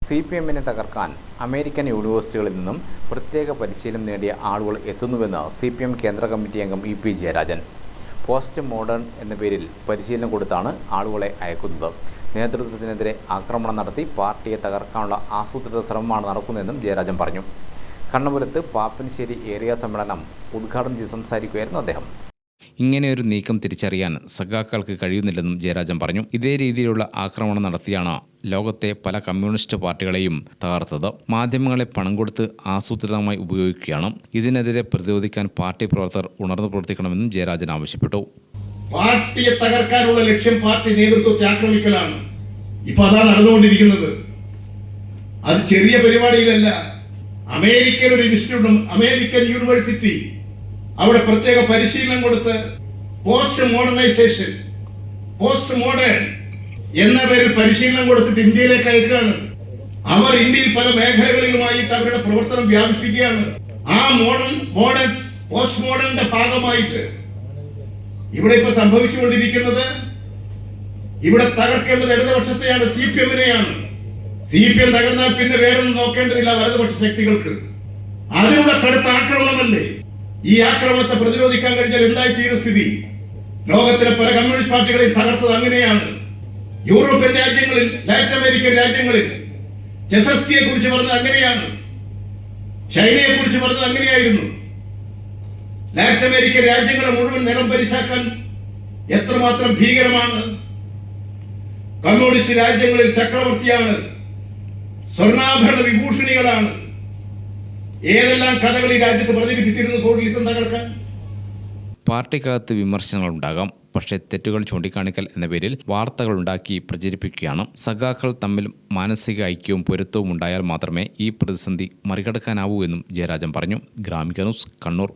CPM-നെ തകർക്കാൻ അമേരിക്കൻ യൂണിവേഴ്സിറ്റികളിൽ നിന്നും പ്രത്യേക പരിശീലനം നേടിയ ആളുകൾ എത്തുന്നുവെന്ന് CPM കേന്ദ്ര കമ്മിറ്റി അംഗം EP ജയരാജൻ. പോസ്റ്റ് മോഡേൺ എന്ന പേരിൽ പരിശീലനം കൊടുത്താണ് ആളുകളെ അയക്കുന്നത്. നേതൃത്വത്തിനെതിരെ ആക്രമണം നടത്തി പാർട്ടിയെ തകർക്കാനുള്ള ആസൂത്രിത ശ്രമമാണ് നടക്കുന്നതെന്നും ജയരാജൻ പറഞ്ഞു. കണ്ണപുരത്ത് പാപ്പനശ്ശേരി ഏരിയ സമ്മേളനം ഉദ്ഘാടനം ചെയ്ത് സംസാരിക്കുകയായിരുന്നു അദ്ദേഹം. ഇങ്ങനെയൊരു നീക്കം തിരിച്ചറിയാൻ സഖാക്കൾക്ക് കഴിയുന്നില്ലെന്നും ജയരാജൻ പറഞ്ഞു. ഇതേ രീതിയിലുള്ള ആക്രമണം നടത്തിയാണ് ലോകത്തെ പല കമ്മ്യൂണിസ്റ്റ് പാർട്ടികളെയും തകർത്തത്. മാധ്യമങ്ങളെ പണം കൊടുത്ത് ആസൂത്രിതമായി ഉപയോഗിക്കുകയാണ്. ഇതിനെതിരെ പ്രതിരോധിക്കാൻ പാർട്ടി പ്രവർത്തകർ ഉണർന്നു പ്രവർത്തിക്കണമെന്നും ജയരാജൻ ആവശ്യപ്പെട്ടു. പാർട്ടിയെ തകർക്കാനുള്ള ലക്ഷ്യം പാർട്ടി നേതൃത്വത്തെ ആക്രമിക്കലാണ്. ഇപ്പൊ അതാണ് നടന്നുകൊണ്ടിരിക്കുന്നത്. അത് ചെറിയ പരിപാടിയിലല്ല. അമേരിക്കൻ ഒരു ഇൻസ്റ്റിറ്റ്യൂട്ടും അമേരിക്കൻ യൂണിവേഴ്സിറ്റി അവിടെ പ്രത്യേക പരിശീലനം കൊടുത്ത് പോസ്റ്റ് മോഡേണൈസേഷൻ, പോസ്റ്റ് മോഡേൺ എന്ന പേരിൽ പരിശീലനം കൊടുത്തിട്ട് ഇന്ത്യയിലേക്ക് അയക്കുകയാണ്. അവർ ഇന്ത്യയിൽ പല മേഖലകളിലുമായിട്ട് അവരുടെ പ്രവർത്തനം വ്യാപിപ്പിക്കുകയാണ്. ആ മോഡേൺ പോസ്റ്റ് മോഡേണിന്റെ ഭാഗമായിട്ട് ഇവിടെ ഇപ്പൊ സംഭവിച്ചുകൊണ്ടിരിക്കുന്നത്, ഇവിടെ തകർക്കേണ്ടത് ഇടതുപക്ഷത്തെയാണ്, CPM-നെയാണ്. CPM തകർന്നാൽ പിന്നെ വേറൊന്നും നോക്കേണ്ടതില്ല വലതുപക്ഷ ശക്തികൾക്ക്. അതിനുള്ള കടുത്ത ആക്രമണമല്ലേ. ഈ ആക്രമണത്തെ പ്രതിരോധിക്കാൻ കഴിഞ്ഞാൽ എന്തായി തീരും സ്ഥിതി? ലോകത്തിലെ പല കമ്മ്യൂണിസ്റ്റ് പാർട്ടികളെയും തകർത്തത് അങ്ങനെയാണ്. യൂറോപ്യൻ രാജ്യങ്ങളിൽ, ലാറ്റിൻ അമേരിക്കൻ രാജ്യങ്ങളിൽ ചെസസ്റ്റിയെ കുറിച്ച് പറഞ്ഞത് അങ്ങനെയാണ്. ചൈനയെ കുറിച്ച് പറഞ്ഞത് അങ്ങനെയായിരുന്നു. ലാറ്റിൻ അമേരിക്കൻ രാജ്യങ്ങളെ മുഴുവൻ നിലം പരിശാക്കാൻ എത്രമാത്രം ഭീകരമാണ്. കമ്മ്യൂണിസ്റ്റ് രാജ്യങ്ങളിൽ ചക്രവർത്തിയാണ്, സ്വർണ്ണാഭരണ വിഭൂഷണികളാണ്. ഏതെല്ലാം കഥകൾ ഈ രാജ്യത്ത് പ്രചരിപ്പിച്ചിരുന്നു സോഷ്യലിസം തകർക്കാൻ. പാർട്ടിക്കകത്ത് വിമർശനങ്ങളുണ്ടാകാം, പക്ഷേ തെറ്റുകൾ ചൂണ്ടിക്കാണിക്കൽ എന്ന പേരിൽ വാർത്തകൾ ഉണ്ടാക്കി പ്രചരിപ്പിക്കുകയാണ്. സഖാക്കൾ തമ്മിൽ മാനസിക ഐക്യവും പൊരുത്തവും ഉണ്ടായാൽ മാത്രമേ ഈ പ്രതിസന്ധി മറികടക്കാനാവൂ എന്നും ജയരാജൻ പറഞ്ഞു. ഗ്രാമിക ന്യൂസ്, കണ്ണൂർ.